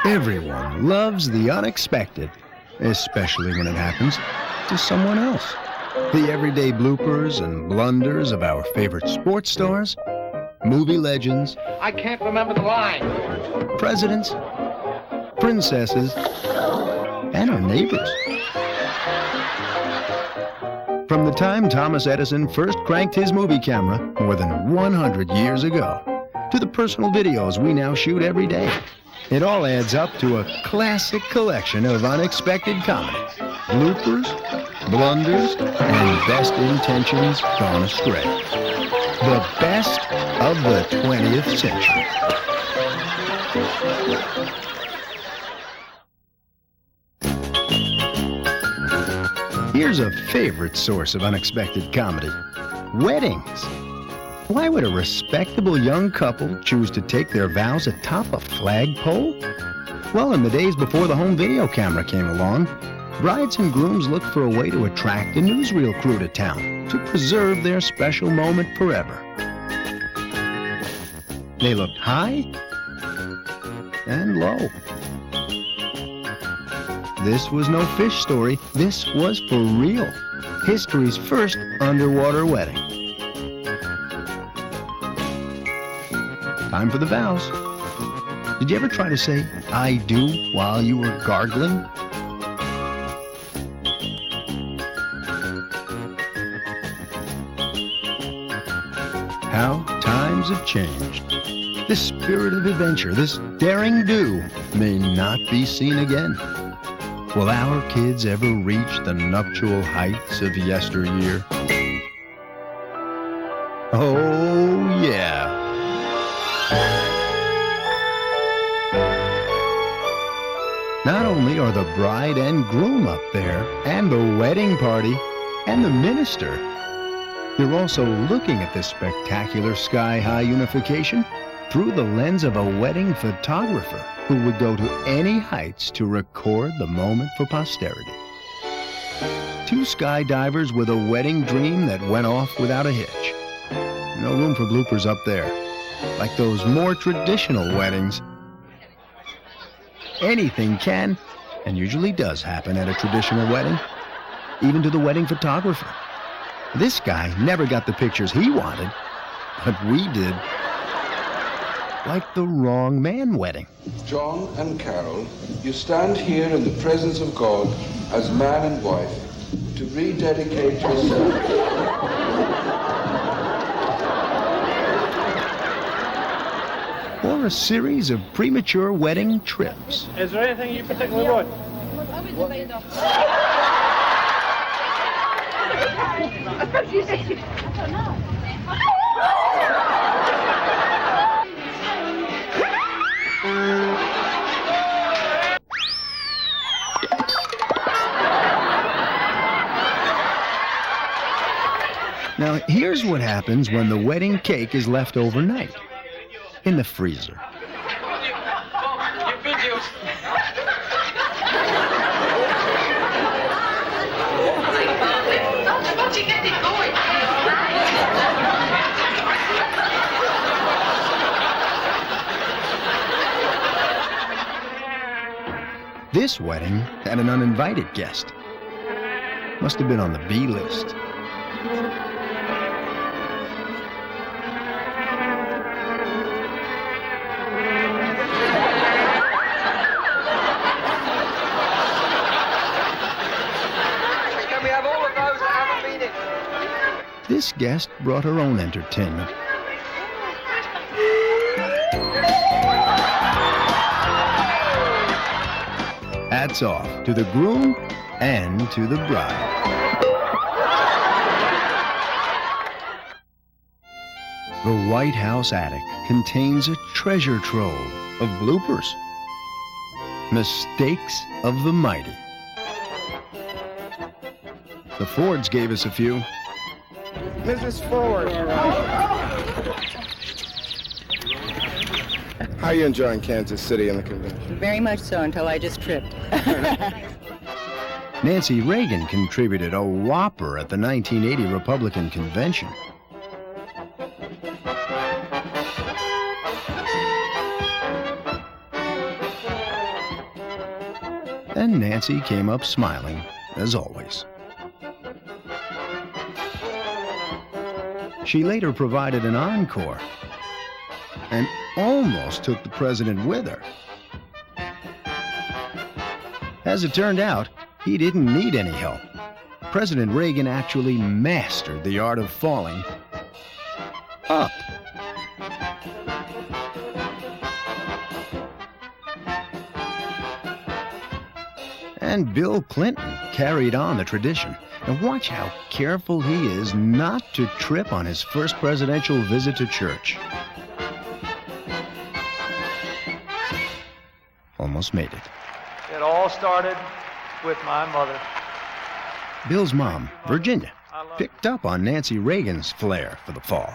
Everyone loves the unexpected, especially when it happens to someone else. The everyday bloopers and blunders of our favorite sports stars, movie legends. I can't remember the line. Presidents, princesses, and our neighbors. From the time Thomas Edison first cranked his movie camera more than 100 years ago, to the personal videos we now shoot every day, it all adds up to a classic collection of unexpected comedy, bloopers, blunders, and best intentions gone astray. The best of the 20th century. Here's a favorite source of unexpected comedy: weddings. Why would a respectable young couple choose to take their vows atop a flagpole? Well, in the days before the home video camera came along, brides and grooms looked for a way to attract a newsreel crew to town to preserve their special moment forever. They looked high and low. This was no fish story. This was for real. History's first underwater wedding. Time for the vows. Did you ever try to say, "I do," while you were gargling? How times have changed. This spirit of adventure, this daring do, may not be seen again. Will our kids ever reach the nuptial heights of yesteryear? Oh, yeah. Not only are the bride and groom up there, and the wedding party, and the minister, you're also looking at this spectacular sky-high unification through the lens of a wedding photographer who would go to any heights to record the moment for posterity. Two skydivers with a wedding dream that went off without a hitch. No room for bloopers up there. Like those more traditional weddings. Anything can, and usually does happen at a traditional wedding, even to the wedding photographer. This guy never got the pictures he wanted, but we did. Like the wrong man wedding. John and Carol, you stand here in the presence of God as man and wife to rededicate yourself. Or a series of premature wedding trips. Is there anything you particularly want? Now, here's what happens when the wedding cake is left overnight in the freezer. This wedding had an uninvited guest. Must have been on the B list. This guest brought her own entertainment. Hats off to the groom and to the bride. The White House attic contains a treasure trove of bloopers. Mistakes of the mighty. The Fords gave us a few. Mrs. Ford. How are you enjoying Kansas City and the convention? Very much so, until I just tripped. Nancy Reagan contributed a whopper at the 1980 Republican convention. Then Nancy came up smiling, as always. She later provided an encore and almost took the president with her. As it turned out, he didn't need any help. President Reagan actually mastered the art of falling up. And Bill Clinton carried on the tradition. And watch how careful he is not to trip on his first presidential visit to church. Almost made it. It all started with my mother. Bill's mom, Virginia, picked up on Nancy Reagan's flair for the fall.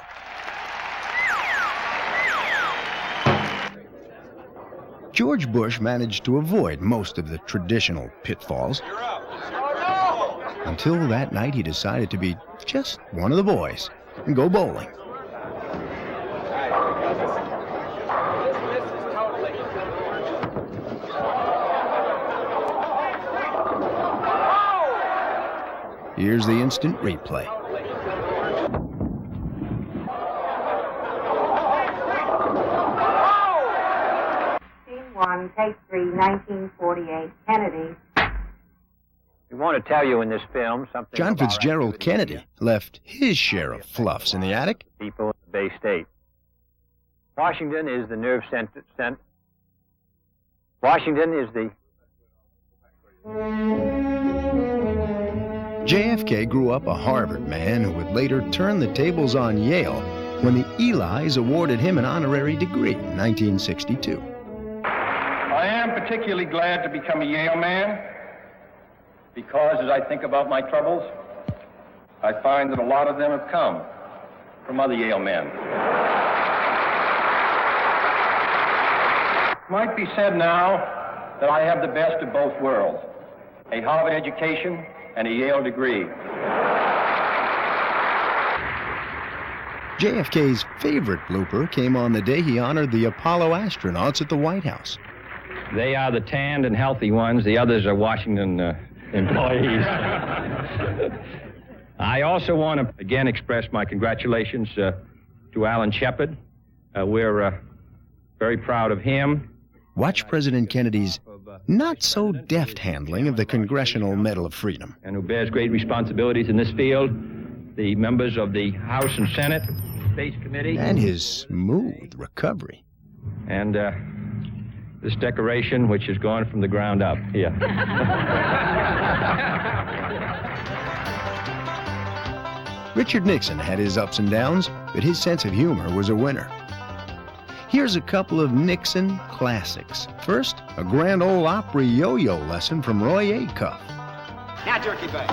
George Bush managed to avoid most of the traditional pitfalls until that night he decided to be just one of the boys and go bowling. Here's the instant replay. Scene 1, take 3, 1948, Kennedy. We want to tell you in this film something. John Fitzgerald Kennedy left his share of fluffs in the attic. People in the Bay State. Washington is the nerve center. Washington is the. JFK grew up a Harvard man who would later turn the tables on Yale when the Elis awarded him an honorary degree in 1962. I am particularly glad to become a Yale man because as I think about my troubles, I find that a lot of them have come from other Yale men. It might be said now that I have the best of both worlds, a Harvard education and a Yale degree. JFK's favorite blooper came on the day he honored the Apollo astronauts at the White House. They are the tanned and healthy ones. The others are Washington employees. I also want to again express my congratulations to Alan Shepard. We're very proud of him. Watch President Kennedy's not-so-deft handling of the Congressional Medal of Freedom. And who bears great responsibilities in this field, the members of the House and Senate Space Committee. And his smooth recovery. And this decoration, which has gone from the ground up here. Richard Nixon had his ups and downs, but his sense of humor was a winner. Here's a couple of Nixon classics. First, a Grand Ole Opry yo-yo lesson from Roy Acuff. Now, Jerky Bay.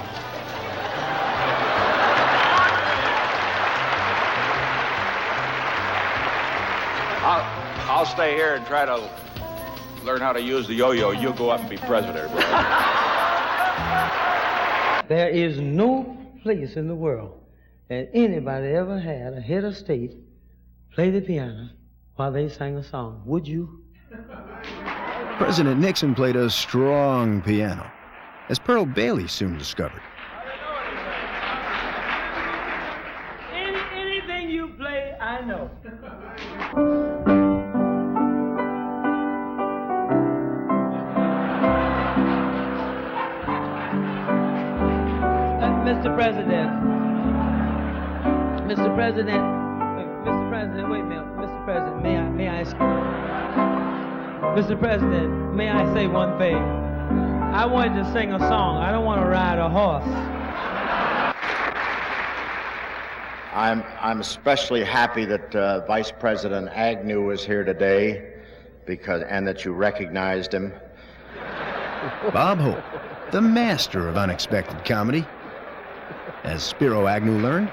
I'll stay here and try to learn how to use the yo-yo. You go up and be president. There is no place in the world that anybody ever had a head of state play the piano while they sang a song. Would you? President Nixon played a strong piano, as Pearl Bailey soon discovered. Anything you play, I know. Mr. President, wait a minute. Mr. President, may I ask you? Mr. President, may I say one thing? I wanted to sing a song. I don't want to ride a horse. I'm especially happy that Vice President Agnew is here today and that you recognized him. Bob Hope, the master of unexpected comedy. As Spiro Agnew learned,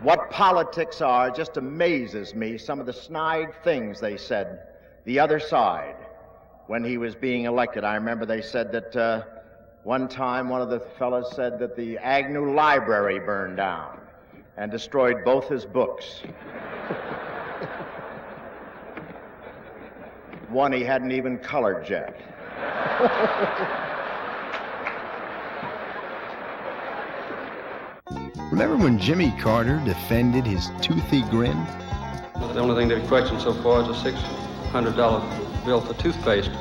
what politics are just amazes me, some of the snide things they said, the other side, when he was being elected. I remember they said that one time one of the fellows said that the Agnew Library burned down and destroyed both his books. One he hadn't even colored yet. Remember when Jimmy Carter defended his toothy grin? Well, the only thing they've questioned so far is a $600 bill for toothpaste.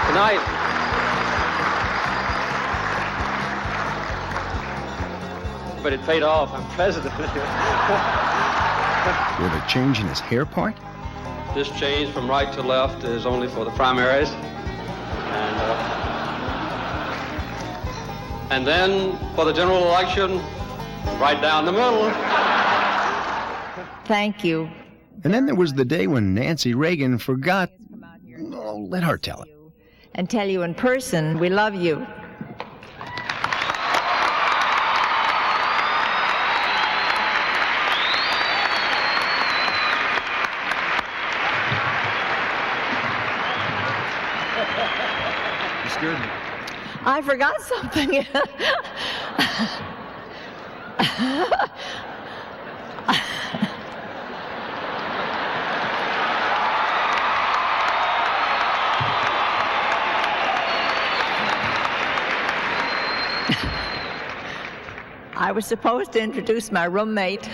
Tonight, but it paid off. I'm president. Will the change in his hair part? This change from right to left is only for the primaries. And then for the general election, right down the middle. Thank you. And then there was the day when Nancy Reagan forgot. Oh, let her tell it. And tell you in person, we love you. You scared me. I forgot something. I was supposed to introduce my roommate.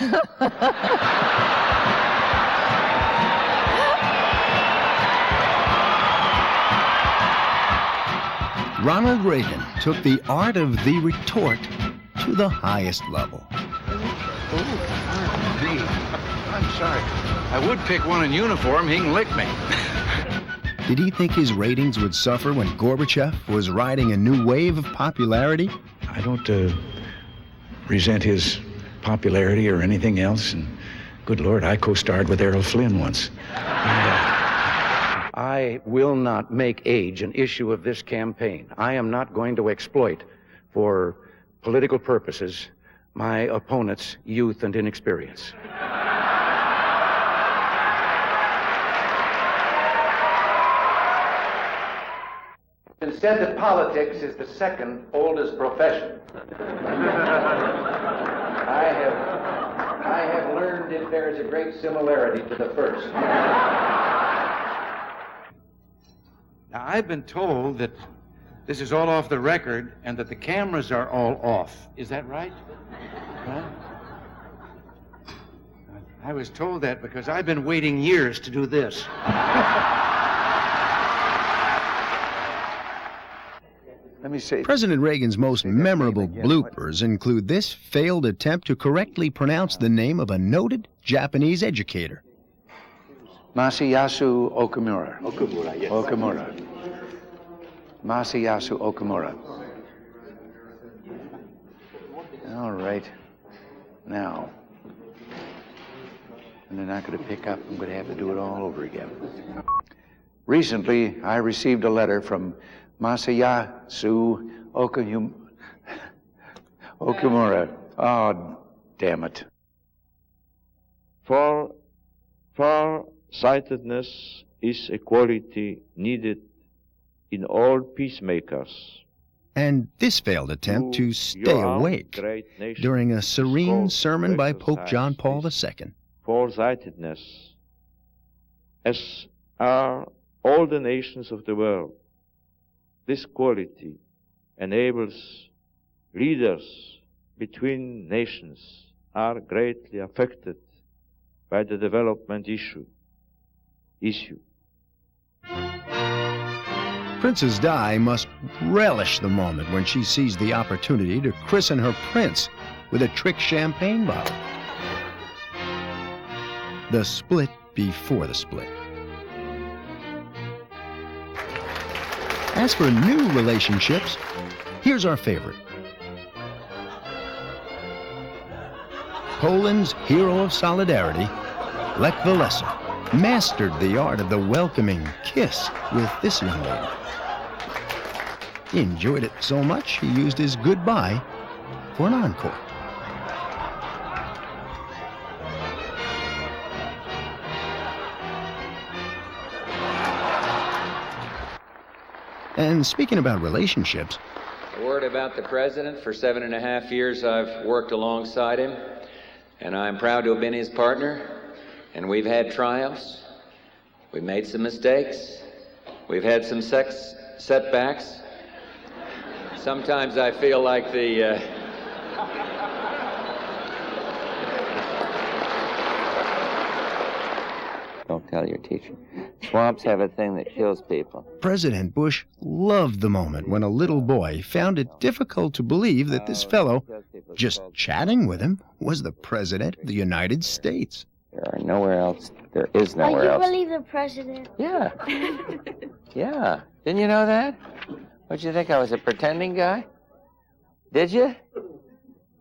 Ronald Reagan took the art of the retort to the highest level. I'm sorry. I would pick one in uniform. He can lick me. Did he think his ratings would suffer when Gorbachev was riding a new wave of popularity? I don't resent his popularity or anything else. And good Lord, I co-starred with Errol Flynn once. I will not make age an issue of this campaign. I am not going to exploit, for political purposes, my opponent's youth and inexperience. Been said that politics is the second oldest profession. I have learned it bears a great similarity to the first. Now, I've been told that this is all off the record and that the cameras are all off. Is that right? Huh? I was told that because I've been waiting years to do this. Let me say. President Reagan's most memorable bloopers include this failed attempt to correctly pronounce the name of a noted Japanese educator. Masayasu Okamura. Okamura, yes. Okamura. Masayasu Okamura. All right. Now, and they're not going to pick up. I'm going to have to do it all over again. Recently, I received a letter from Masayasu Okamura. Oh, damn it. For farsightedness is a quality needed in all peacemakers. And this failed attempt to stay awake during a serene sermon by Pope John Paul II. Farsightedness, as are all the nations of the world. This quality enables leaders between nations are greatly affected by the development issue. Princess Di must relish the moment when she sees the opportunity to christen her prince with a trick champagne bottle. The split before the split. As for new relationships, here's our favorite. Poland's hero of solidarity, Lech Walesa, mastered the art of the welcoming kiss with this young lady. He enjoyed it so much, he used his goodbye for an encore. And speaking about relationships... A word about the president. For 7.5 years, I've worked alongside him, and I'm proud to have been his partner. And we've had triumphs. We've made some mistakes. We've had some setbacks. Sometimes I feel like the... Don't tell your teacher. Swamps have a thing that kills people. President Bush loved the moment when a little boy found it difficult to believe that this fellow, just chatting with him, was the President of the United States. There is nowhere else. Are you really the President? Yeah. Yeah. Didn't you know that? What'd you think, I was a pretending guy? Did you?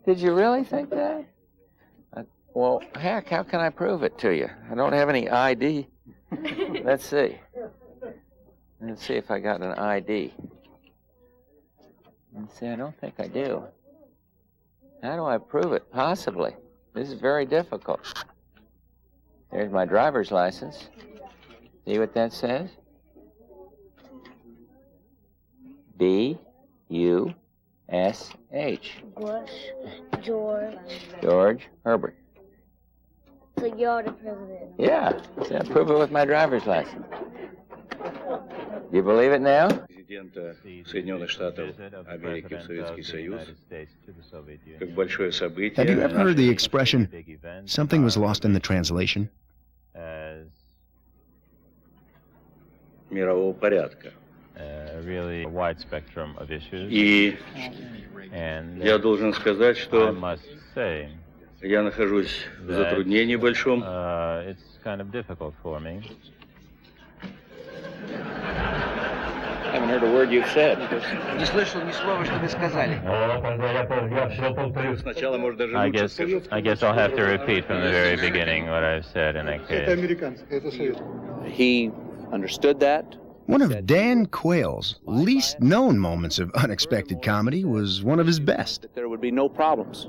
Did you really think that? Well, heck, how can I prove it to you? I don't have any ID. Let's see. Let's see if I got an ID. Let's see, I don't think I do. How do I prove it? Possibly. This is very difficult. There's my driver's license. See what that says? B-U-S-H. Bush, George. George Herbert. So you're the President? Yeah. See, I prove it with my driver's license. You believe it now? Президента Соединенных Штатов Америки в Советский Союз, как большое событие. Have you ever heard the expression, something was lost in the translation? Мирового порядка. Really wide spectrum of issues. И я должен сказать, что я нахожусь в затруднении большом. It's kind of difficult for me. I haven't heard a word you've said. Не слышал ни слова, что вы сказали. I guess I'll have to repeat from the very beginning what I've said in that case. He understood that. One of Dan Quayle's least known moments of unexpected comedy was one of his best. That there would be no problems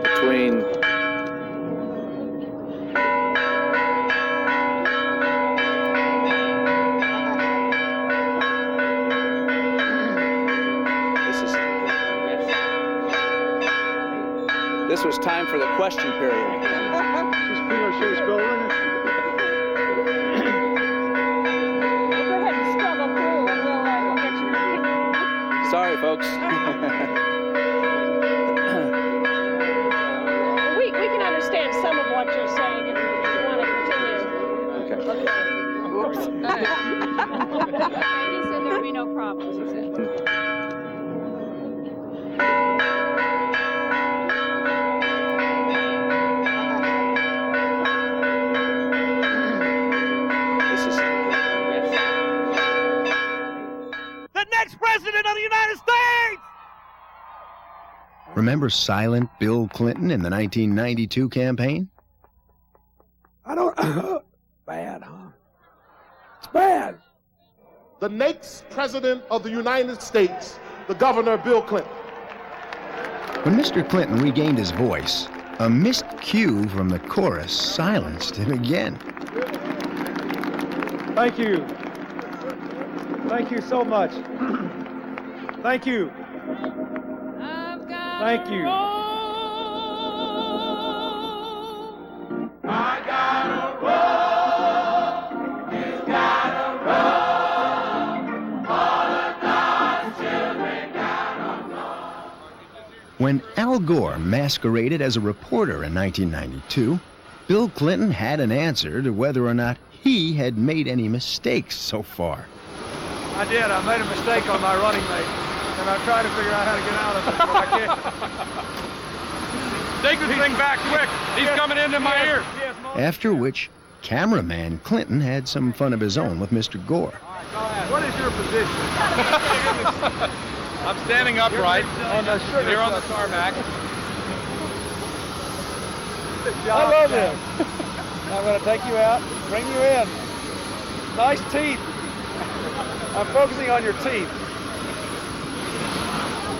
between This was time for the question period. Sorry, folks. we can understand some of what you're saying if you want to continue. Okay. Oops. He said there would be no problems, he said. President of the United States! Remember silent Bill Clinton in the 1992 campaign? I don't... bad, huh? It's bad. The next President of the United States, the Governor Bill Clinton. When Mr. Clinton regained his voice, a missed cue from the chorus silenced him again. Thank you. Thank you so much. Thank you. Thank you. I gotta roll. You gotta roll. All of God's children gotta roll. When Al Gore masqueraded as a reporter in 1992, Bill Clinton had an answer to whether or not he had made any mistakes so far. I did. I made a mistake on my running mate, and I'm trying to figure out how to get out of it, but I can't. Take this thing back quick. He's coming into my ear. After which, cameraman Clinton had some fun of his own with Mr. Gore. What is your position? I'm standing upright. On the sugar Here on the tarmac. I love this. I'm going to take you out, bring you in. Nice teeth. I'm focusing on your teeth.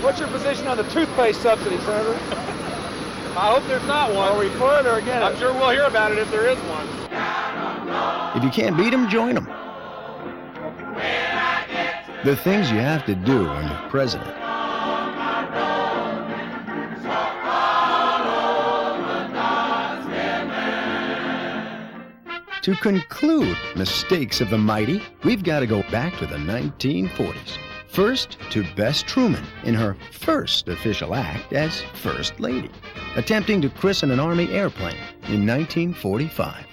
What's your position on the toothpaste subsidy, Senator? I hope there's not one. Are we for it or against it? I'm sure we'll hear about it if there is one. If you can't beat them, join them. The things you have to do when you're president. To conclude Mistakes of the Mighty, we've got to go back to the 1940s. First, to Bess Truman in her first official act as First Lady, attempting to christen an Army airplane in 1945.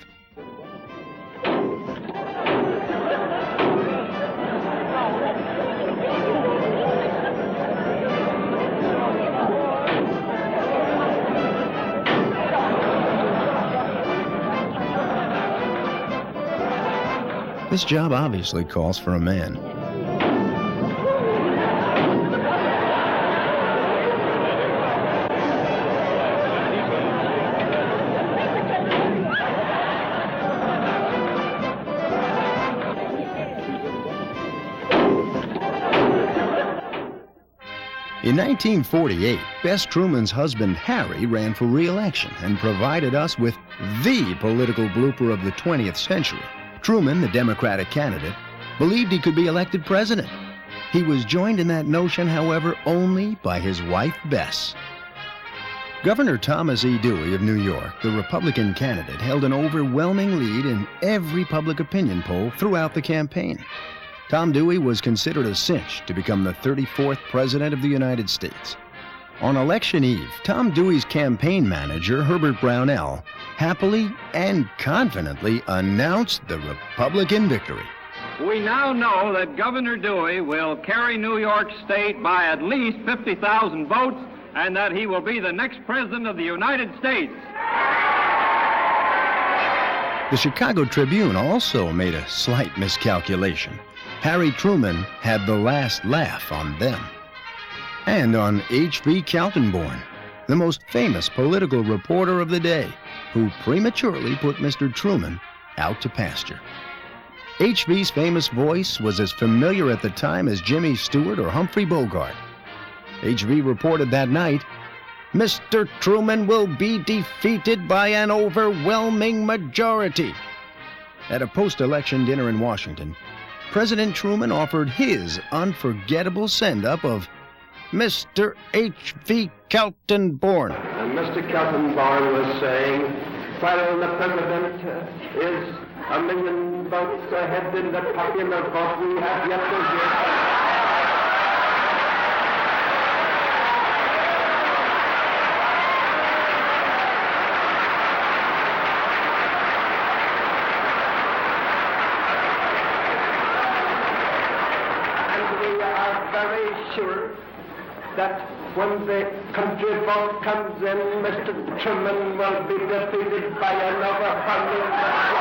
This job obviously calls for a man. In 1948, Bess Truman's husband Harry ran for re-election and provided us with the political blooper of the 20th century. Truman, the Democratic candidate, believed he could be elected president. He was joined in that notion, however, only by his wife, Bess. Governor Thomas E. Dewey of New York, the Republican candidate, held an overwhelming lead in every public opinion poll throughout the campaign. Tom Dewey was considered a cinch to become the 34th President of the United States. On election eve, Tom Dewey's campaign manager, Herbert Brownell, happily and confidently announced the Republican victory. We now know that Governor Dewey will carry New York State by at least 50,000 votes and that he will be the next President of the United States. The Chicago Tribune also made a slight miscalculation. Harry Truman had the last laugh on them. And on H.V. Kaltenborn, the most famous political reporter of the day, who prematurely put Mr. Truman out to pasture. H.V.'s famous voice was as familiar at the time as Jimmy Stewart or Humphrey Bogart. H.V. reported that night, "Mr. Truman will be defeated by an overwhelming majority." At a post-election dinner in Washington, President Truman offered his unforgettable send-up of Mr. H.V. Kaltenborn. And Mr. Kaltenborn was saying, well, the President is 1,000,000 votes ahead in the popular vote. We have yet to hear. Sure that when the country vote comes in, Mr. Truman will be defeated by an overwhelming majority.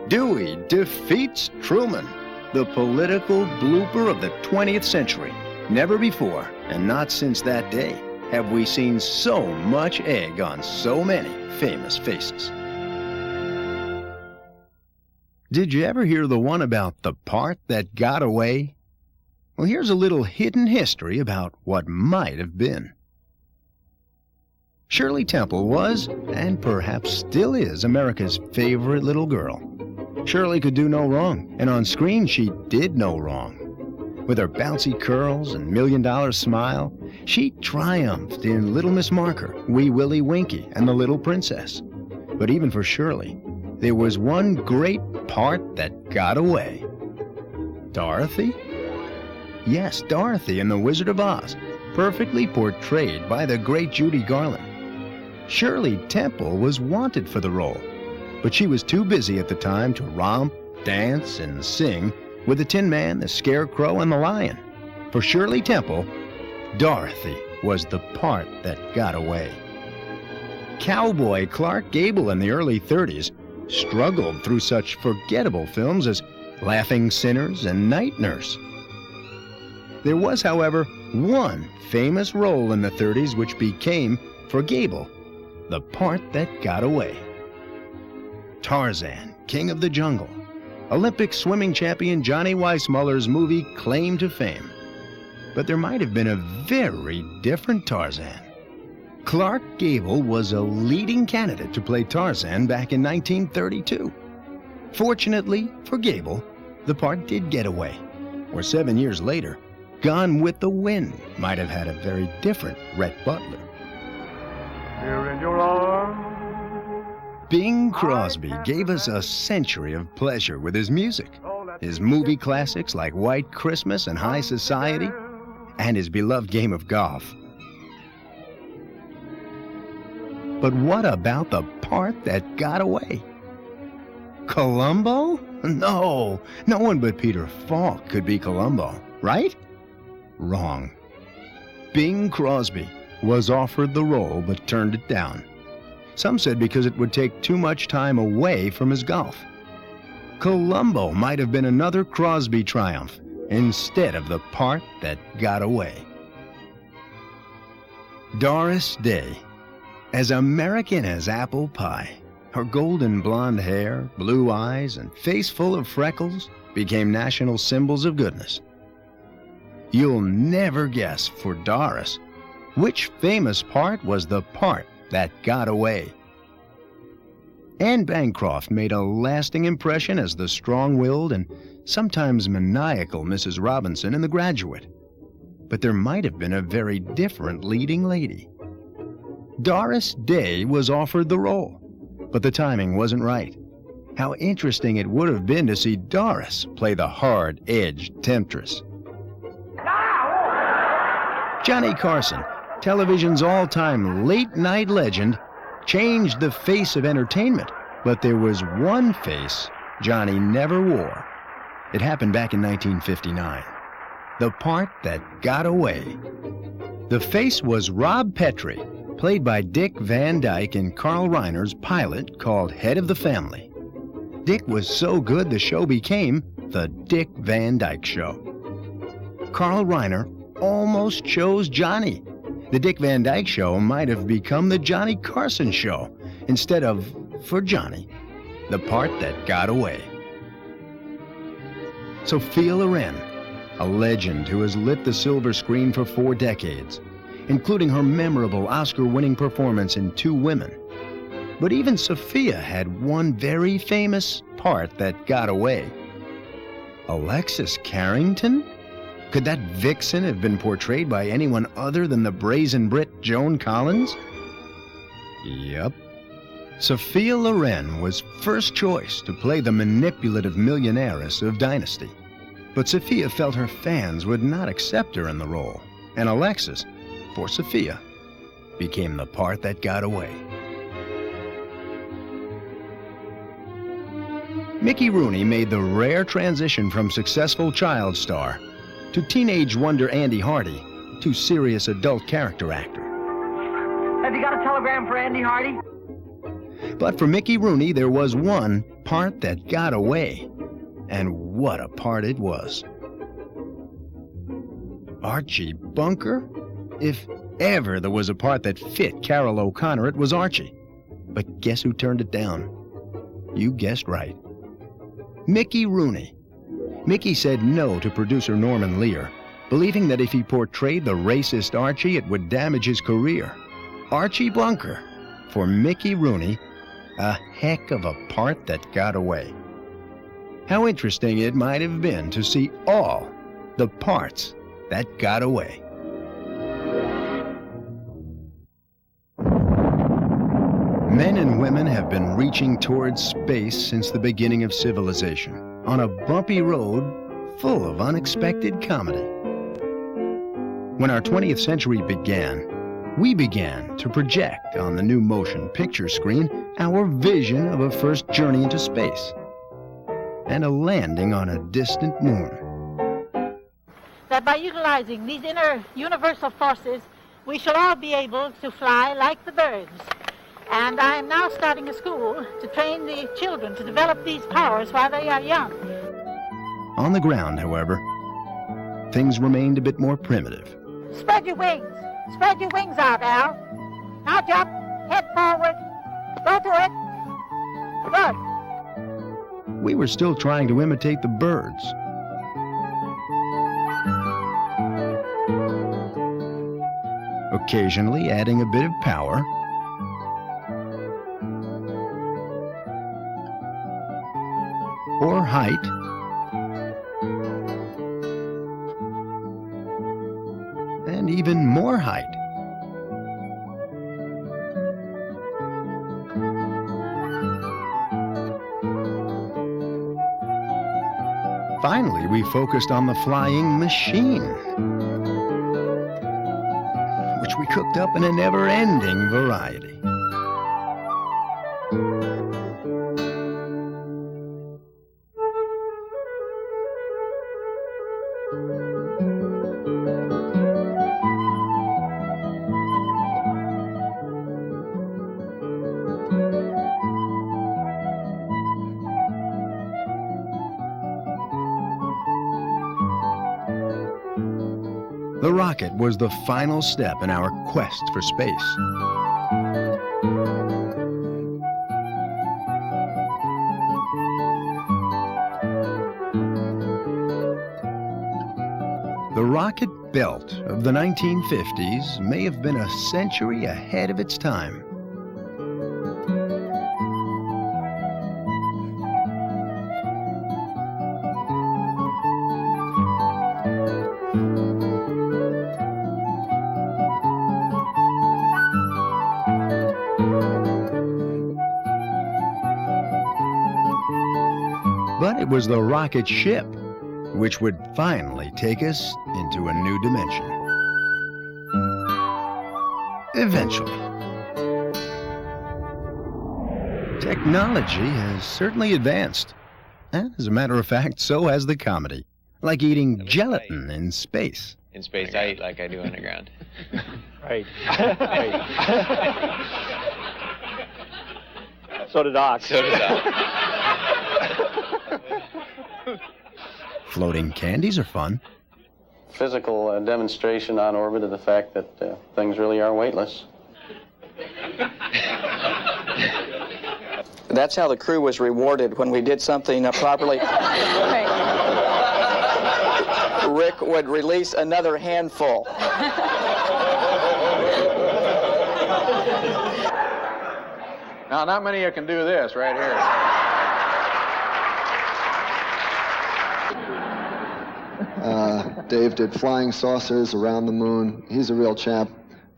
Dewey defeats Truman, the political blooper of the 20th century. Never before, and not since that day, have we seen so much egg on so many famous faces. Did you ever hear the one about the part that got away? Well, here's a little hidden history about what might have been. Shirley Temple was, and perhaps still is, America's favorite little girl. Shirley could do no wrong, and on screen she did no wrong. With her bouncy curls and million-dollar smile, she triumphed in Little Miss Marker, Wee Willie Winkie, and The Little Princess. But even for Shirley, there was one great part that got away. Dorothy? Yes, Dorothy in The Wizard of Oz, perfectly portrayed by the great Judy Garland. Shirley Temple was wanted for the role, but she was too busy at the time to romp, dance, and sing with the Tin Man, the Scarecrow, and the Lion. For Shirley Temple, Dorothy was the part that got away. Cowboy Clark Gable in the early 30s struggled through such forgettable films as Laughing Sinners and Night Nurse. There was, however, one famous role in the 30s which became, for Gable, the part that got away. Tarzan, King of the Jungle, Olympic swimming champion Johnny Weissmuller's movie claim to fame. But there might have been a very different Tarzan. Clark Gable was a leading candidate to play Tarzan back in 1932. Fortunately for Gable, the part did get away, where 7 years later, Gone with the Wind might have had a very different Rhett Butler. Here in your arms, Bing Crosby gave us a century of pleasure with his music, his movie classics like White Christmas and High Society, and his beloved game of golf. But what about the part that got away? Columbo? No, no one but Peter Falk could be Columbo, right? Wrong. Bing Crosby was offered the role but turned it down. Some said because it would take too much time away from his golf. Columbo might have been another Crosby triumph instead of the part that got away. Doris Day, as American as apple pie, her golden blonde hair, blue eyes, and face full of freckles became national symbols of goodness. You'll never guess, for Doris, which famous part was the part that got away. Anne Bancroft made a lasting impression as the strong-willed and sometimes maniacal Mrs. Robinson in The Graduate. But there might have been a very different leading lady. Doris Day was offered the role, but the timing wasn't right. How interesting it would have been to see Doris play the hard-edged temptress. Johnny Carson, television's all-time late-night legend, changed the face of entertainment, but there was one face Johnny never wore. It happened back in 1959. The part that got away. The face was Rob Petrie, played by Dick Van Dyke in Carl Reiner's pilot called Head of the Family. Dick was so good the show became The Dick Van Dyke Show. Carl Reiner almost chose Johnny. The Dick Van Dyke Show might have become the Johnny Carson Show instead of, for Johnny, the part that got away. Sophia Loren, a legend who has lit the silver screen for 4 decades, including her memorable Oscar-winning performance in Two Women. But even Sophia had one very famous part that got away. Alexis Carrington? Could that vixen have been portrayed by anyone other than the brazen Brit Joan Collins? Yep. Sophia Loren was first choice to play the manipulative millionairess of Dynasty. But Sophia felt her fans would not accept her in the role, and Alexis, for Sophia, became the part that got away. Mickey Rooney made the rare transition from successful child star to teenage wonder Andy Hardy to serious adult character actor. Have you got a telegram for Andy Hardy? But for Mickey Rooney, there was one part that got away. And what a part it was. Archie Bunker? If ever there was a part that fit Carroll O'Connor, it was Archie. But guess who turned it down? You guessed right. Mickey Rooney. Mickey said no to producer Norman Lear, believing that if he portrayed the racist Archie, it would damage his career. Archie Bunker, for Mickey Rooney, a heck of a part that got away. How interesting it might have been to see all the parts that got away. Men and women have been reaching towards space since the beginning of civilization, on a bumpy road full of unexpected comedy. When our 20th century began, we began to project on the new motion picture screen our vision of a first journey into space and a landing on a distant moon. That by utilizing these inner universal forces, we shall all be able to fly like the birds. And I am now starting a school to train the children to develop these powers while they are young. On the ground, however, things remained a bit more primitive. Spread your wings. Spread your wings out, Al. Now jump. Head forward. Go to it. Good. We were still trying to imitate the birds. Occasionally adding a bit of power. Or height. And even more height. Finally, we focused on the flying machine, which we cooked up in a never-ending variety. The rocket was the final step in our quest for space. The rocket belt of the 1950s may have been a century ahead of its time. But it was the rocket ship which would finally take us into a new dimension. Eventually. Technology has certainly advanced. And as a matter of fact, so has the comedy. Like eating gelatin in space. In space, I eat like I do underground. Right. So did Doc. So did I. Floating candies are fun. Physical demonstration on orbit of the fact that things really are weightless. That's how the crew was rewarded when we did something properly. Rick would release another handful. Now, not many of you can do this right here. Dave did flying saucers around the moon. He's a real chap.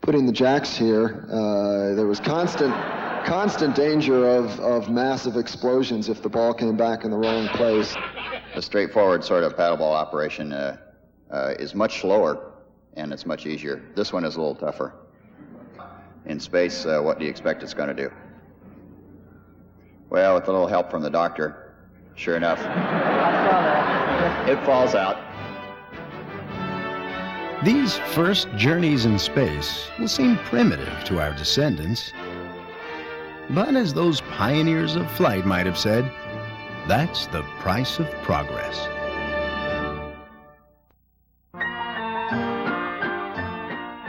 Putting the jacks here, there was constant danger of massive explosions if the ball came back in the wrong place. The straightforward sort of paddle ball operation is much slower, and it's much easier. This one is a little tougher. In space, what do you expect it's going to do? Well, with a little help from the doctor, sure enough, it falls out. These first journeys in space will seem primitive to our descendants. But as those pioneers of flight might have said, that's the price of progress.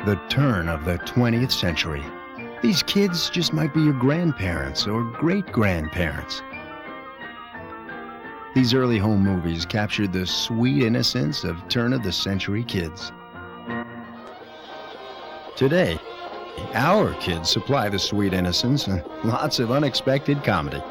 The turn of the 20th century. These kids just might be your grandparents or great-grandparents. These early home movies captured the sweet innocence of turn-of-the-century kids. Today, our kids supply the sweet innocence and lots of unexpected comedy.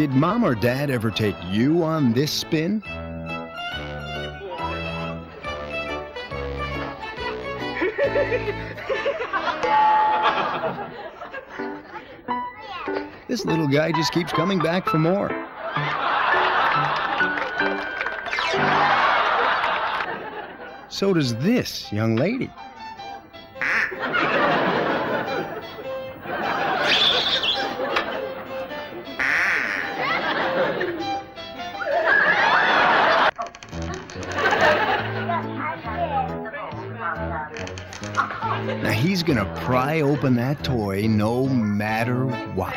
Did Mom or Dad ever take you on this spin? This little guy just keeps coming back for more. So does this young lady. Now he's gonna pry open that toy no matter what.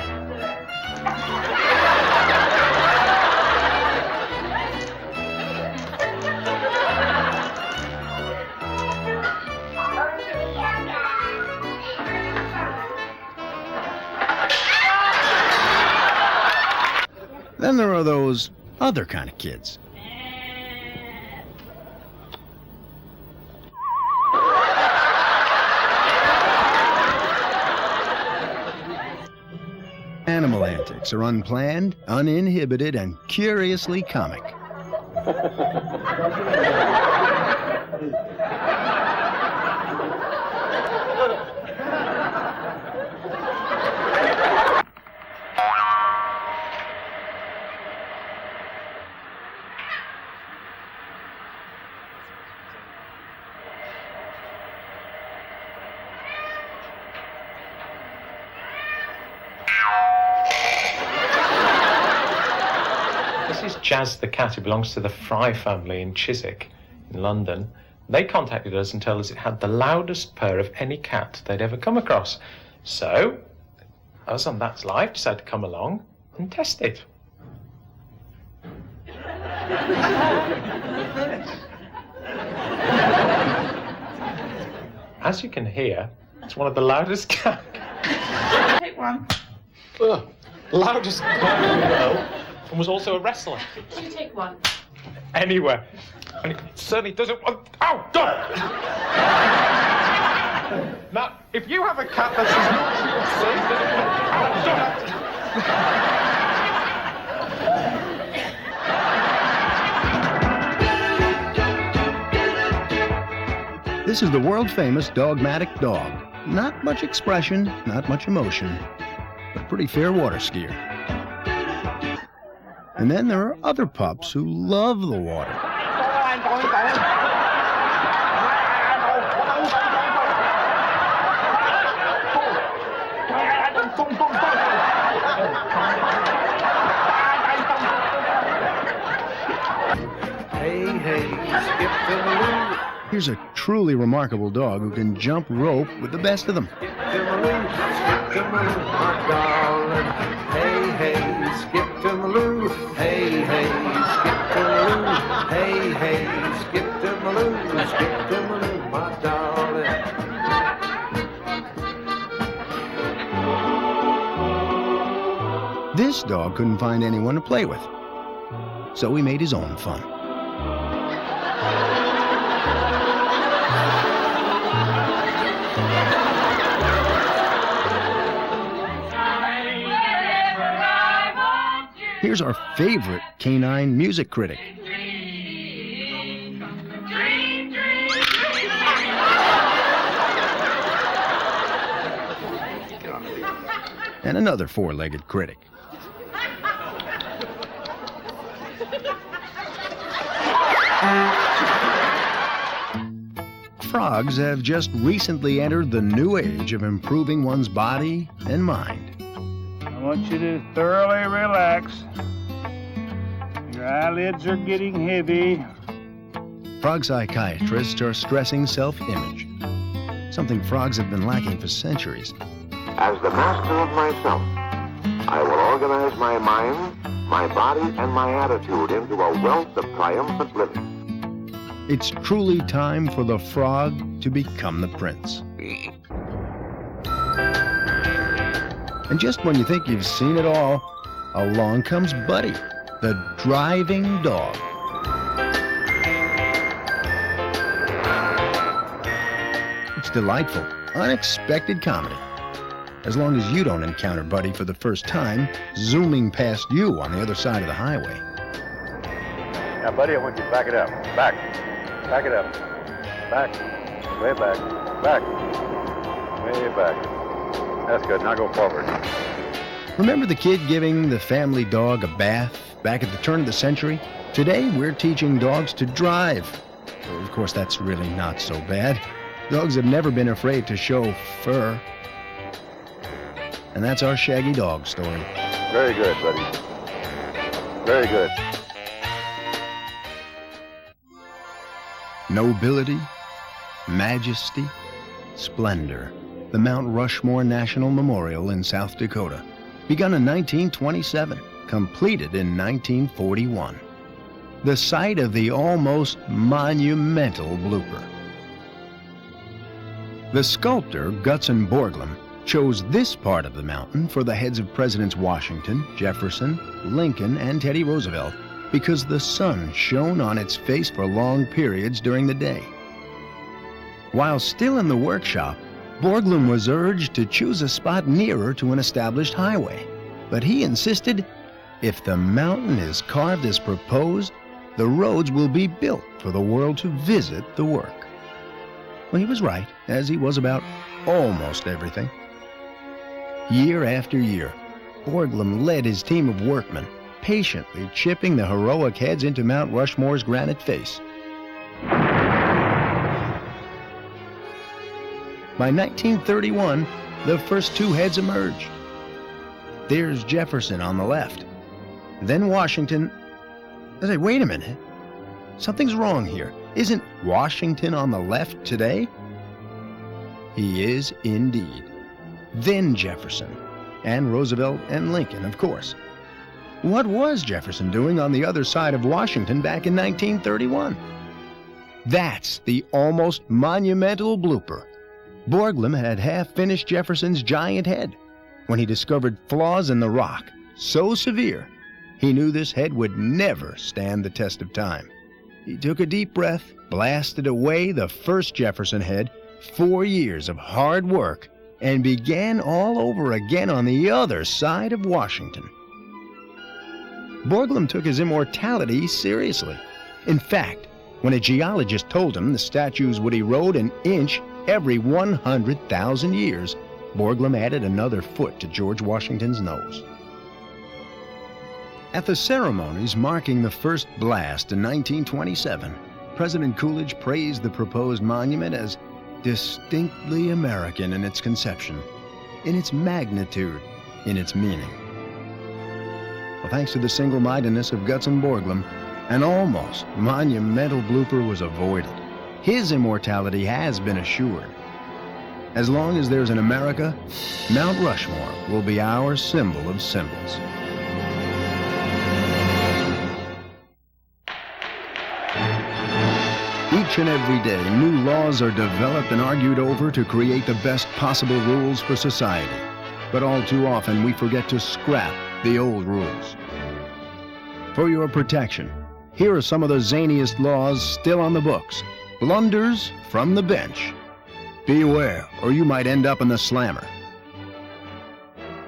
Then there are those other kind of kids. Animal antics are unplanned, uninhibited, and curiously comic. Jazz the cat, who belongs to the Fry family in Chiswick in London. They contacted us and told us it had the loudest purr of any cat they'd ever come across. So, us on That's Live decided to come along and test it. As you can hear, it's one of the loudest cats. Take one. Loudest cat in the world. And was also a wrestler. You take one. Anywhere. And it certainly doesn't want... Oh, God! Now, if you have a cat that's as Oh, this is the world-famous dogmatic dog. Not much expression, not much emotion, but a pretty fair water skier. And then there are other pups who love the water. Hey, hey, skip to the loo. Here's a truly remarkable dog who can jump rope with the best of them. Skip to the loo, my darling. Hey, hey, skip to the loo. Hey, hey, skip to the loo. Hey, hey, skip to the loo. Skip to the loo, my darling. This dog couldn't find anyone to play with, so he made his own fun. Here's our favorite canine music critic. And another four-legged critic. Frogs have just recently entered the new age of improving one's body and mind. I want you to thoroughly relax. Your eyelids are getting heavy. Frog psychiatrists are stressing self-image, something frogs have been lacking for centuries. As the master of myself, I will organize my mind, my body, and my attitude into a wealth of triumphant living. It's truly time for the frog to become the prince. And just when you think you've seen it all, along comes Buddy, the driving dog. It's delightful, unexpected comedy. as long as you don't encounter Buddy for the first time, zooming past you on the other side of the highway. Now, Buddy, I want you to back it up. Back. Back it up. Back. Way back. Back. Way back. That's good. Now go forward. Remember the kid giving the family dog a bath back at the turn of the century? Today, we're teaching dogs to drive. Of course, that's really not so bad. Dogs have never been afraid to show fur. And that's our Shaggy Dog story. Very good, Buddy. Very good. Nobility, majesty, splendor. The Mount Rushmore National Memorial in South Dakota. Begun in 1927, completed in 1941. The site of the almost monumental blooper. The sculptor, Gutzon Borglum, chose this part of the mountain for the heads of Presidents Washington, Jefferson, Lincoln, and Teddy Roosevelt because the sun shone on its face for long periods during the day. While still in the workshop, Borglum was urged to choose a spot nearer to an established highway, but he insisted, if the mountain is carved as proposed, the roads will be built for the world to visit the work. Well, he was right, as he was about almost everything. Year after year, Borglum led his team of workmen, patiently chipping the heroic heads into Mount Rushmore's granite face. By 1931, the first two heads emerged. There's Jefferson on the left. Then Washington. I say, wait a minute. Something's wrong here. Isn't Washington on the left today? He is indeed. Then Jefferson. And Roosevelt and Lincoln, of course. What was Jefferson doing on the other side of Washington back in 1931? That's the almost monumental blooper. Borglum had half-finished Jefferson's giant head when he discovered flaws in the rock so severe he knew this head would never stand the test of time. He took a deep breath, blasted away the first Jefferson head, 4 years of hard work, and began all over again on the other side of Washington. Borglum took his immortality seriously. In fact, when a geologist told him the statues would erode an inch every 100,000 years, Borglum added another foot to George Washington's nose. At the ceremonies marking the first blast in 1927, President Coolidge praised the proposed monument as distinctly American in its conception, in its magnitude, in its meaning. Well, thanks to the single-mindedness of Gutzon Borglum, an almost monumental blooper was avoided. His immortality has been assured. As long as there's an America, Mount Rushmore will be our symbol of symbols. Each and every day, new laws are developed and argued over to create the best possible rules for society. But all too often, we forget to scrap the old rules. For your protection, here are some of the zaniest laws still on the books. Blunders from the bench. Beware, or you might end up in the slammer.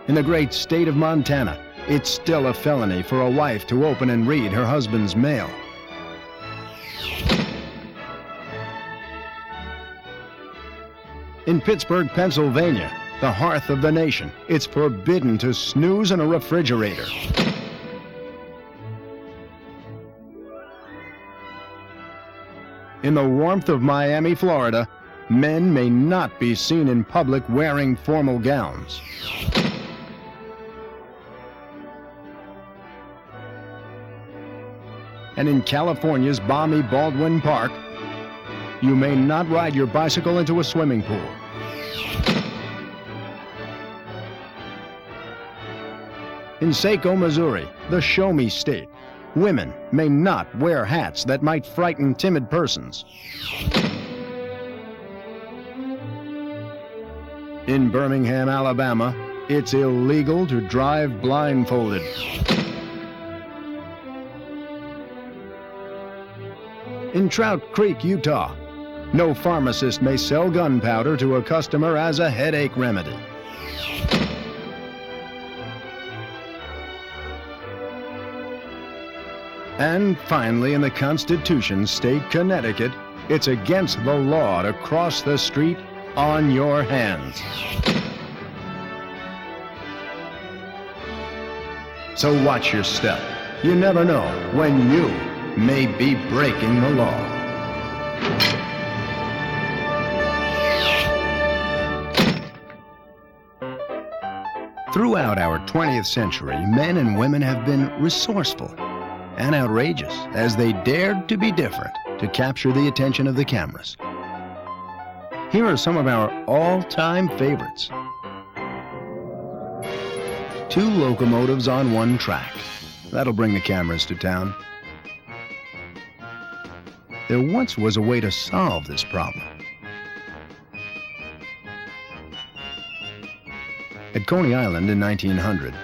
In the great state of Montana, it's still a felony for a wife to open and read her husband's mail. In Pittsburgh, Pennsylvania, the hearth of the nation, it's forbidden to snooze in a refrigerator. In the warmth of Miami, Florida, men may not be seen in public wearing formal gowns. And in California's balmy Baldwin Park, you may not ride your bicycle into a swimming pool. In Saco, Missouri, the Show Me State, women may not wear hats that might frighten timid persons. In Birmingham, Alabama, it's illegal to drive blindfolded. In Trout Creek, Utah, no pharmacist may sell gunpowder to a customer as a headache remedy. And finally, in the Constitution State, Connecticut, it's against the law to cross the street on your hands. So watch your step. You never know when you may be breaking the law. Throughout our 20th century, men and women have been resourceful and outrageous as they dared to be different to capture the attention of the cameras. Here are some of our all-time favorites. 2 locomotives on 1 track. That'll bring the cameras to town. There once was a way to solve this problem. At Coney Island in 1900,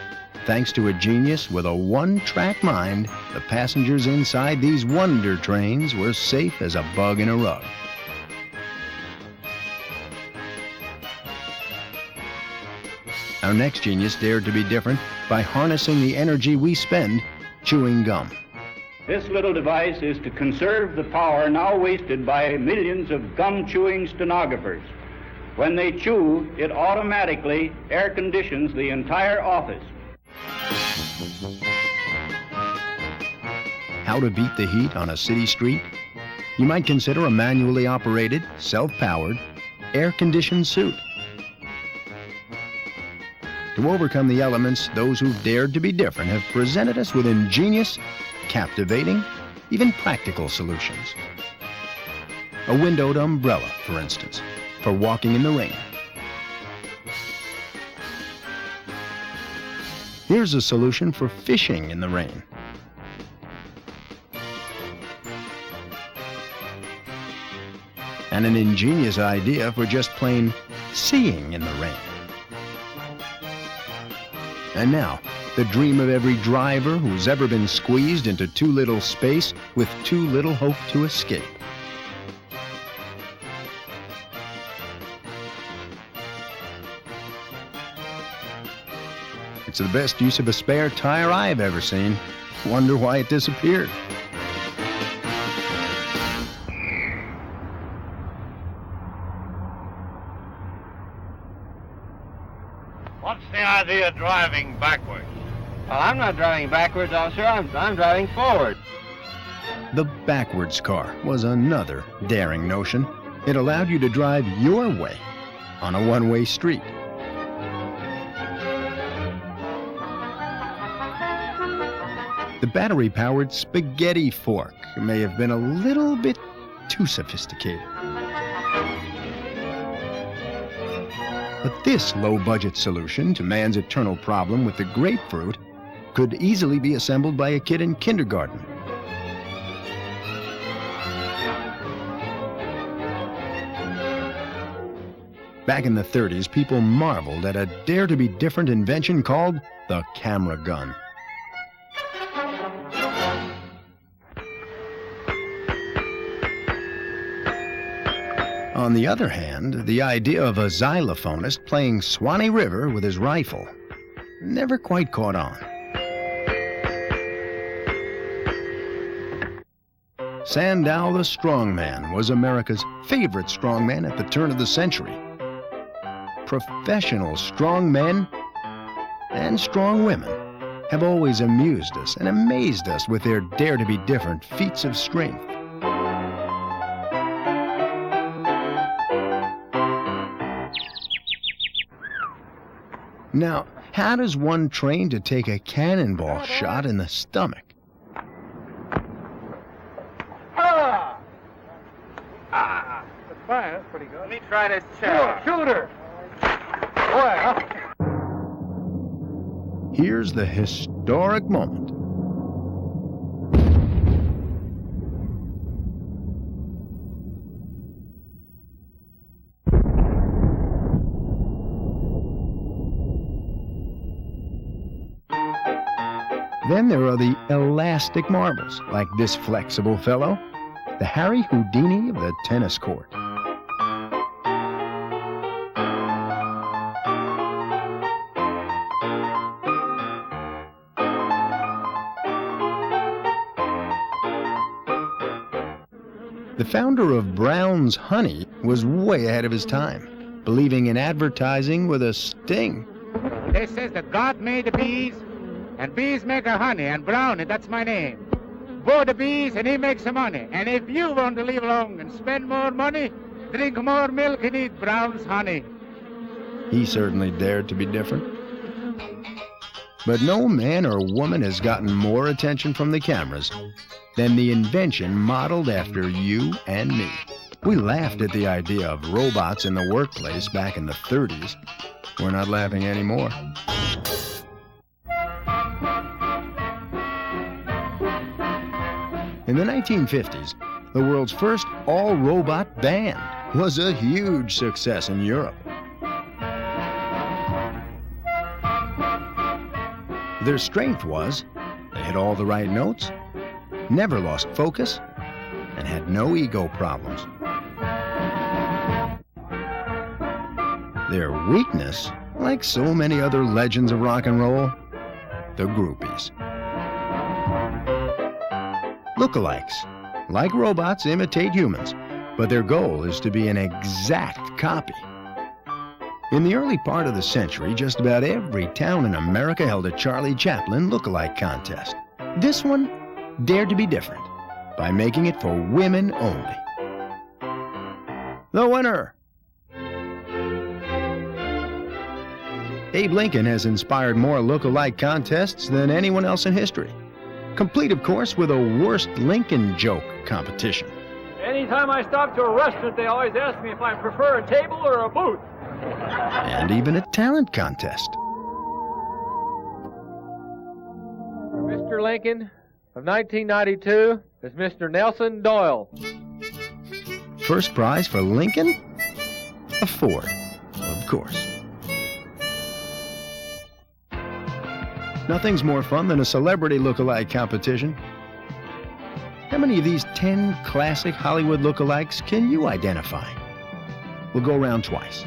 thanks to a genius with a 1-track mind, the passengers inside these wonder trains were safe as a bug in a rug. Our next genius dared to be different by harnessing the energy we spend chewing gum. This little device is to conserve the power now wasted by millions of gum-chewing stenographers. When they chew, it automatically air conditions the entire office. How to beat the heat on a city street? You might consider a manually operated, self-powered, air-conditioned suit. To overcome the elements, those who've dared to be different have presented us with ingenious, captivating, even practical solutions. A windowed umbrella, for instance, for walking in the rain. Here's a solution for fishing in the rain. And an ingenious idea for just plain seeing in the rain. And now, the dream of every driver who's ever been squeezed into too little space with too little hope to escape. It's the best use of a spare tire I've ever seen. Wonder why it disappeared. What's the idea of driving backwards? Well, I'm not driving backwards, officer. I'm driving forward. The backwards car was another daring notion. It allowed you to drive your way on a one-way street. The battery-powered spaghetti fork may have been a little bit too sophisticated. But this low-budget solution to man's eternal problem with the grapefruit could easily be assembled by a kid in kindergarten. Back in the 30s, people marveled at a dare-to-be-different invention called the camera gun. On the other hand, the idea of a xylophonist playing Swanee River with his rifle never quite caught on. Sandow the Strongman was America's favorite strongman at the turn of the century. Professional strong men and strong women have always amused us and amazed us with their dare-to-be-different feats of strength. Now, how does one train to take a cannonball shot in the stomach? That's fine. That's pretty good. Let me try this chair. Shoot her! Boy, huh? Here's the historic moment. Then there are the elastic marbles, like this flexible fellow, the Harry Houdini of the tennis court. The founder of Brown's Honey was way ahead of his time, believing in advertising with a sting. They says that God made the bees, and bees make a honey, and Brownie, that's my name. Board the bees, and he makes some money. And if you want to live long and spend more money, drink more milk and eat Brown's Honey. He certainly dared to be different. But no man or woman has gotten more attention from the cameras than the invention modeled after you and me. We laughed at the idea of robots in the workplace back in the 30s. We're not laughing anymore. In the 1950s, the world's first all-robot band was a huge success in Europe. Their strength was they hit all the right notes, never lost focus, and had no ego problems. Their weakness, like so many other legends of rock and roll, the groupies. Lookalikes, like robots, imitate humans, but their goal is to be an exact copy. In the early part of the century, just about every town in America held a Charlie Chaplin lookalike contest. This one dared to be different by making it for women only. The winner! Abe Lincoln has inspired more lookalike contests than anyone else in history. Complete, of course, with a worst Lincoln joke competition. Anytime I stop to a restaurant, they always ask me if I prefer a table or a booth. And even a talent contest. Mr. Lincoln of 1992 is Mr. Nelson Doyle. First prize for Lincoln? A Ford, of course. Nothing's more fun than a celebrity lookalike competition. How many of these 10 classic Hollywood lookalikes can you identify? We'll go around twice.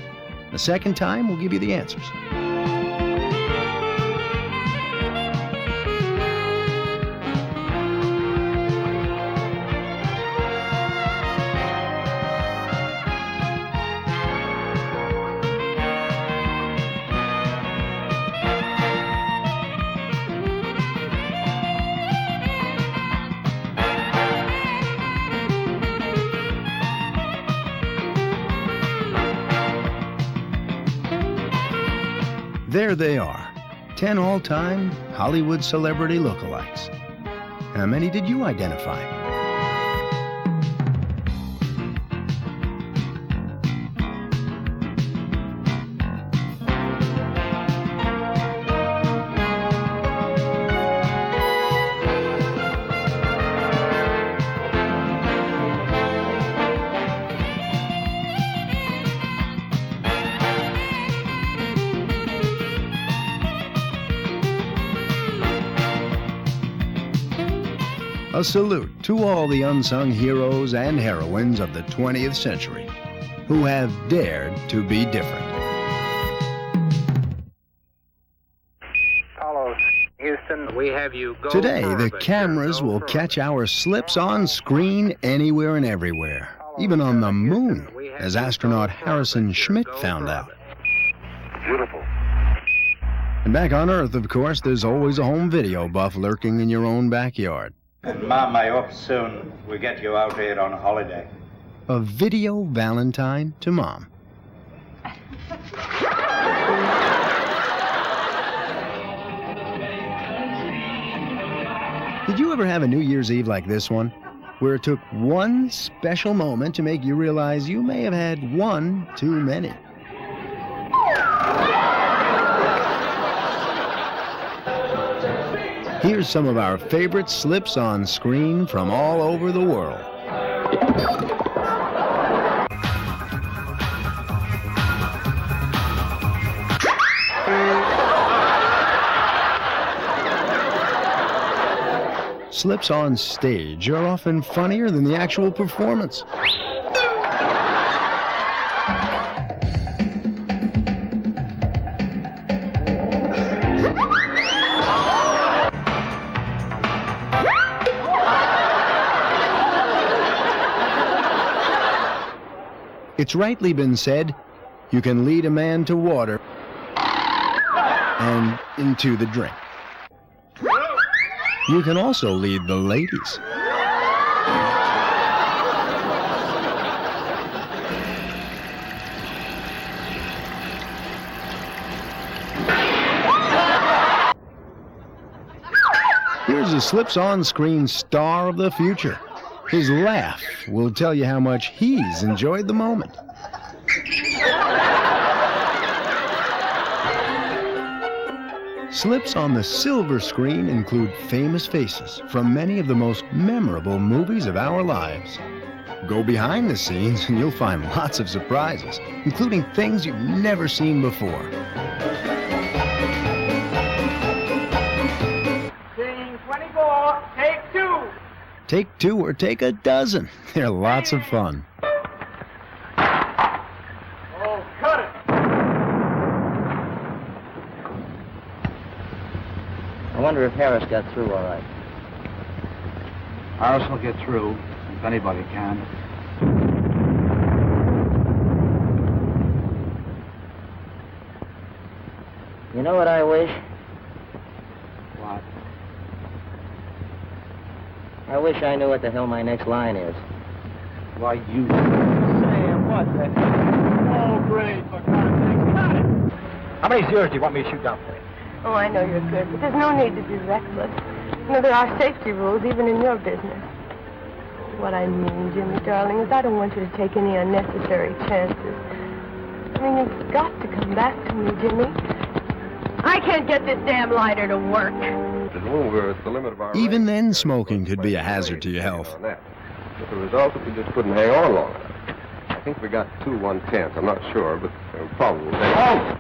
The second time, we'll give you the answers. There they are, 10 all-time Hollywood celebrity lookalikes. How many did you identify? A salute to all the unsung heroes and heroines of the 20th century who have dared to be different. Hello, Houston. We have you go. Today, the cameras will catch our slips on screen anywhere and everywhere, even on the moon, as astronaut Harrison Schmitt found out. Beautiful. And back on Earth, of course, there's always a home video buff lurking in your own backyard. And Mom, I hope soon we get you out here on a holiday. A video Valentine to Mom. Did you ever have a New Year's Eve like this one, where it took one special moment to make you realize you may have had one too many? Here's some of our favorite slips on screen from all over the world. Slips on stage are often funnier than the actual performance. It's rightly been said, you can lead a man to water and into the drink. You can also lead the ladies. Here's a slips-on screen star of the future. His laugh will tell you how much he's enjoyed the moment. Slips on the silver screen include famous faces from many of the most memorable movies of our lives. Go behind the scenes and you'll find lots of surprises, including things you've never seen before. Scene 24, take 2. Take 2 or take a dozen. They're lots of fun. Oh, cut it. I wonder if Harris got through all right. Harris will get through, if anybody can. You know what I wish? What? I wish I knew what the hell my next line is. Why, you... Sam, what the hell? Oh, great, for God's sake, cut it! How many zeros do you want me to shoot down today? Oh, I know you're good, but there's no need to be reckless. You know, there are safety rules even in your business. What I mean, Jimmy, darling, is I don't want you to take any unnecessary chances. I mean, you've got to come back to me, Jimmy. I can't get this damn lighter to work. We're at the limit of our Even then, smoking could be a hazard to your health. But the result is we just couldn't hang on long enough. I think we got 2 1/10. I'm not sure, but probably. Oh!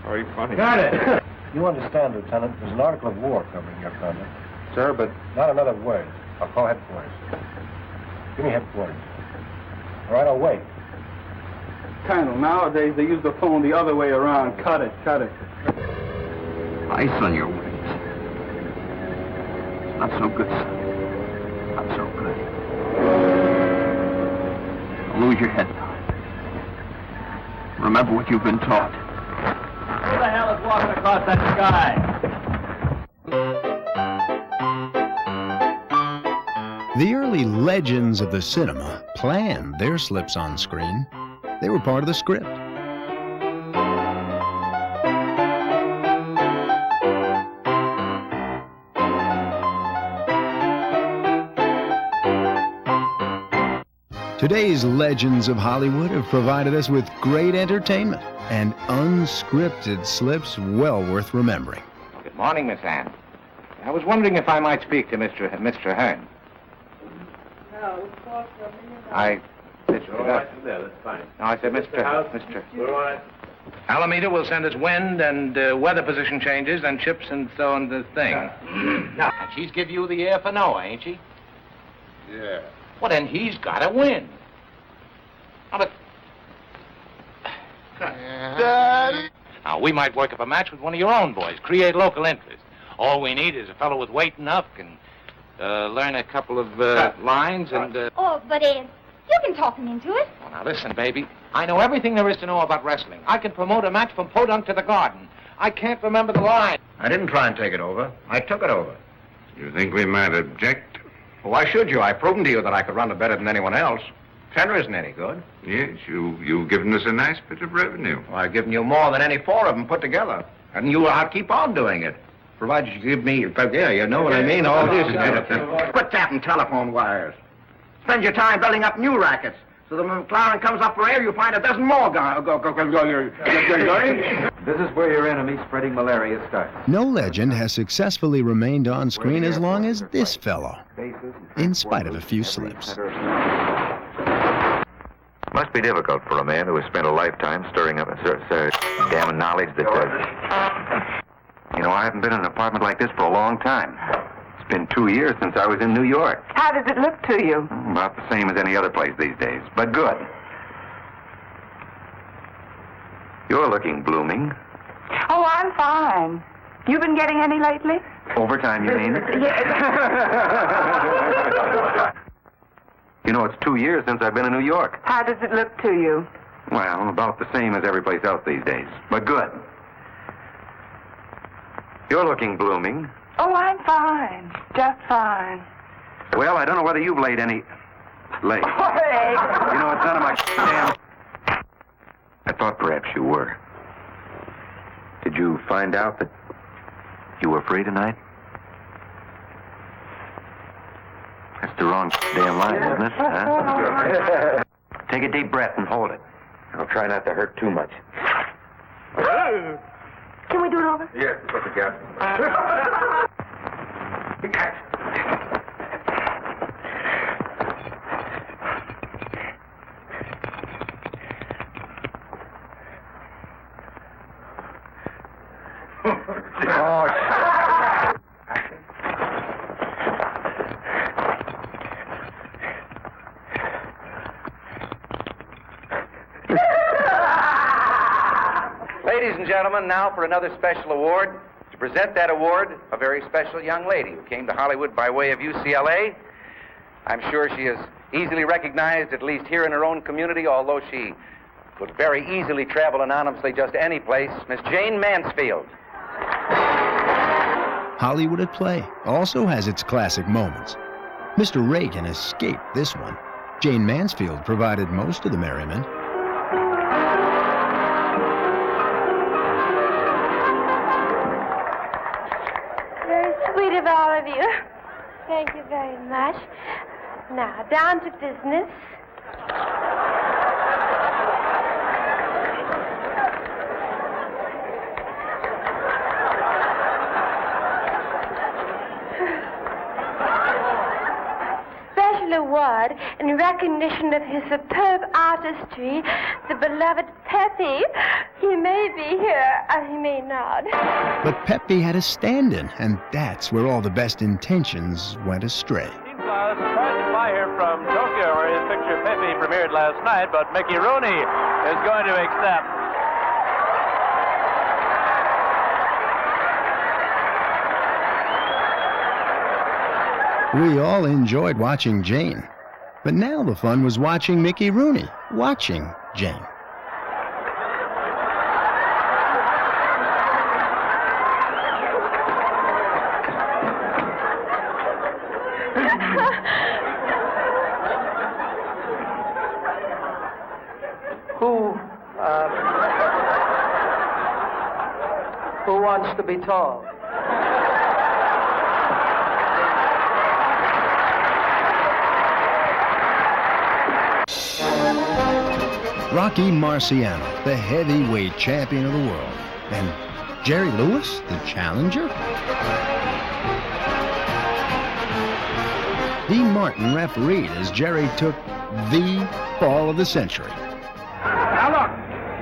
Very funny. Got it! You understand, Lieutenant, there's an article of war covering your conduct. Sir, but... Not another word. I'll call headquarters. Give me headquarters. All right, I'll wait. Colonel, nowadays they use the phone the other way around. Cut it, cut it. Ice on your wings. Not so good, son. Not so good. Don't lose your head now. Remember what you've been taught. Who the hell is walking across that sky? The early legends of the cinema planned their slips on screen. They were part of the script. Today's legends of Hollywood have provided us with great entertainment and unscripted slips well worth remembering. Good morning, Miss Ann. I was wondering if I might speak to Mr. Hearn. No, That's fine. No, I said Mr. Alameda will send us wind and weather position changes and chips and so on the thing. Now, she's give you the air for Noah, ain't she? Yeah. Well, then he's got to win. Now, but... Now, we might work up a match with one of your own boys, create local interest. All we need is a fellow with weight enough can learn a couple of lines and... Oh, but Ed, you can talk him into it. Well, now, listen, baby. I know everything there is to know about wrestling. I can promote a match from Podunk to the Garden. I can't remember the line. I didn't try and take it over. I took it over. You think we might object? Well, why should you? I've proven to you that I could run it better than anyone else. Tender isn't any good. Yes, you've given us a nice bit of revenue. Well, I've given you more than any 4 of them put together. And I'll keep on doing it. Provided you give me... Yeah, you know what I mean? All this. Quit tapping telephone wires. Spend your time building up new rackets. So that when McLaren comes up for air, you find a dozen more going. This is where your enemy spreading malaria starts. No legend has successfully remained on screen as long as this fellow, in spite of a few slips. Must be difficult for a man who has spent a lifetime stirring up damn knowledge that you know, I haven't been in an apartment like this for a long time. It's been 2 years since I was in New York. How does it look to you? About the same as any other place these days, but good. You're looking blooming. Oh, I'm fine. You been getting any lately? Overtime, you mean? Yes. You know, it's 2 years since I've been in New York. How does it look to you? Well, about the same as every place else these days, but good. You're looking blooming. Oh, I'm fine. Just fine. Well, I don't know whether you've laid any... Laid. Hey. You know, it's none of my damn... I thought perhaps you were. Did you find out that you were free tonight? That's the wrong damn line, isn't it? Huh? Take a deep breath and hold it. I'll try not to hurt too much. Can we do it over? Yes, what's the gap? Ladies and gentlemen, now for another special award. To present that award, a very special young lady who came to Hollywood by way of UCLA. I'm sure she is easily recognized, at least here in her own community, although she could very easily travel anonymously just any place. Miss Jane Mansfield. Hollywood at Play also has its classic moments. Mr. Reagan escaped this one. Jane Mansfield provided most of the merriment. Very sweet of all of you. Thank you very much. Now, down to business. Special award in recognition of his superb artistry, the beloved Peppy. He may be here, or he may not. But Peppy had a stand-in, and that's where all the best intentions went astray. Tried to fly here from Tokyo, where his picture Pepe premiered last night, but Mickey Rooney is going to accept. We all enjoyed watching Jane, but now the fun was watching Mickey Rooney watching Jane. Who wants to be tall? Rocky Marciano, the heavyweight champion of the world. And Jerry Lewis, the challenger? Dean Martin refereed as Jerry took the fall of the century. Now look,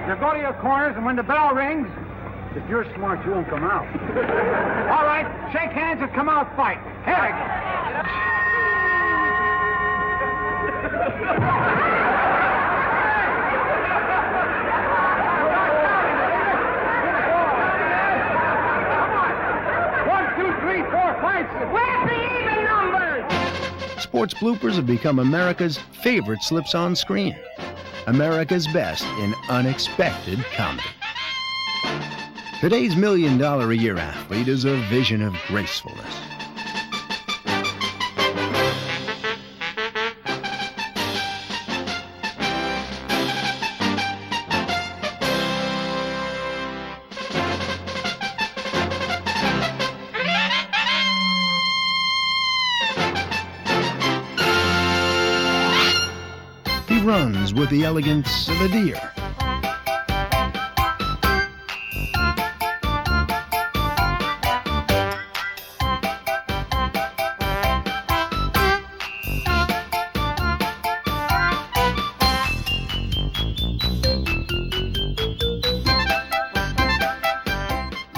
you go to your corners, and when the bell rings, if you're smart, you won't come out. All right, shake hands and come out fight. Here we go. Where's the even numbers? Sports bloopers have become America's favorite slips on screen. America's best in unexpected comedy. Today's $1 million a year athlete is a vision of gracefulness. He runs with the elegance of a deer.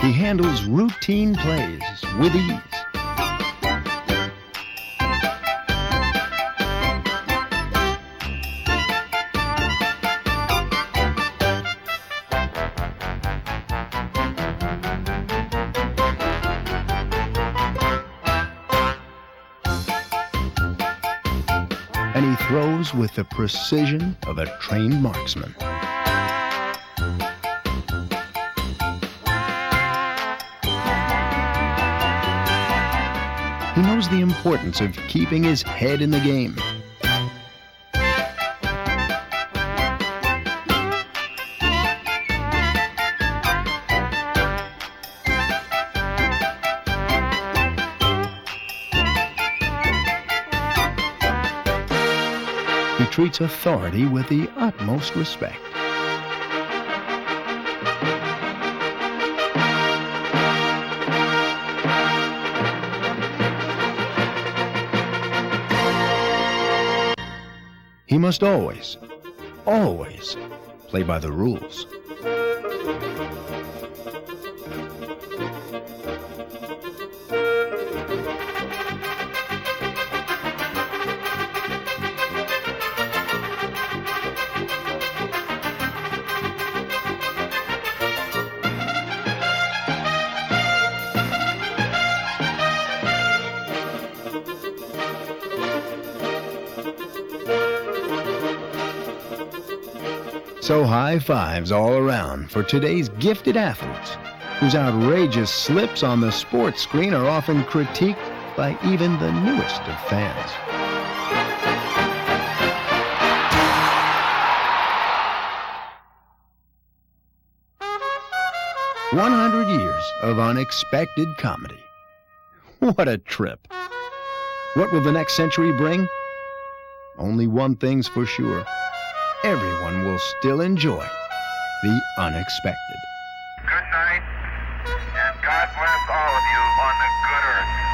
He handles routine plays with ease. And he throws moves with the precision of a trained marksman. He knows the importance of keeping his head in the game. He treats authority with the utmost respect. He must always, always play by the rules. So high fives all around for today's gifted athletes, whose outrageous slips on the sports screen are often critiqued by even the newest of fans. "100 years of unexpected comedy." What a trip. What will the next century bring? Only one thing's for sure. Everyone will still enjoy the unexpected. Good night, and God bless all of you on the good earth.